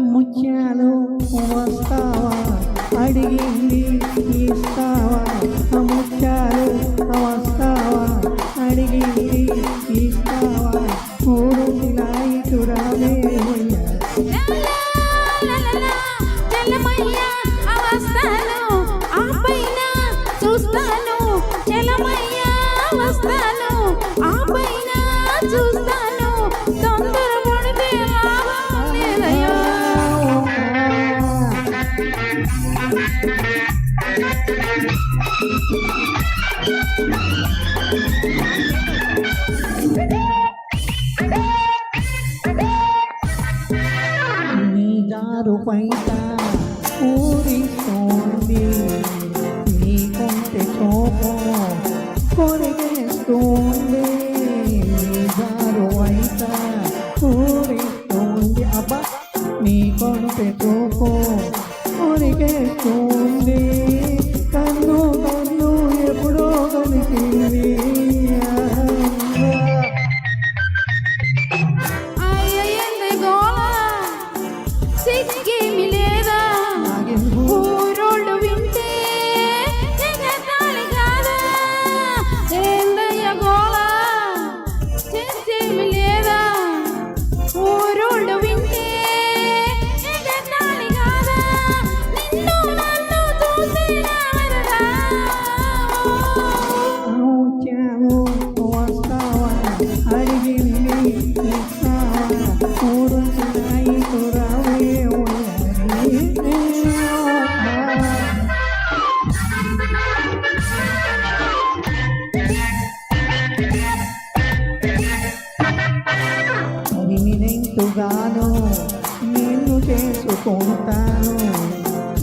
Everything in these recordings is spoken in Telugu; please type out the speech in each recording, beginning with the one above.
ముత్యాలు వస్తావా అడిగింది ఇస్తావా ముత్యాలు వస్తావా అడిగింది ఇస్తావా ఊరు నాయకురాలే చూస్తాను తొందర పడితే నీ దారు పైట ఊరిస్తోంది నీ కొంచె చూపు కొరిగేస్తోంది నీ దారు పైట ఊరిస్తోంది అబ్బా నీ కొంచె చూపు కొరిగేస్తోంది కన్ను కన్ను ఎప్పుడో కలిసింది సిగ్గేమి లేదా ఊరోళ్ళు వింటే కాదా ఏందయ్య గోళ సిగ్గేమి లేదా ఊరోళ్ళు వింటే కాదా నిన్ను నన్ను చూసి వస్తావా అడిగింది ఇస్తావా ఊరు నాయకురావే నిన్నెంతుగాను నిన్ను చేసుకుంటాను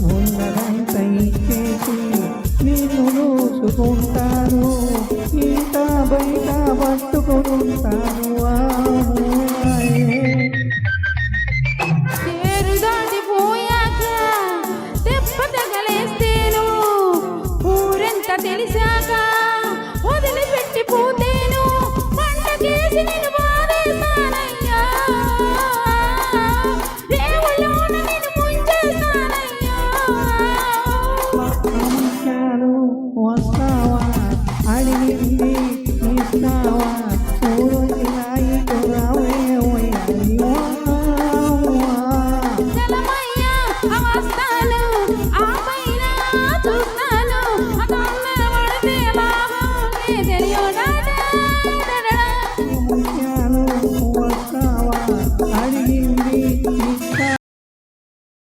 ఉన్నదంత ఇచ్చేసి నిన్ను చూసుకుంటాను ఇంత బయట పట్టుకుంటాను పేరు దాటిపోయాక దెబ్బ తగలేస్తేను ఊరెంత తెలిసాక వదిలిపెట్టిపోతేను పంటకేసి నేను బాధేస్తానయ్యా దేవుళ్ళోన నేను ముంచేస్తానయ్యా వస్తావా అడిగింది ఇస్తావా ఊరు నాయకురావే చలమయ్యా అవస్థ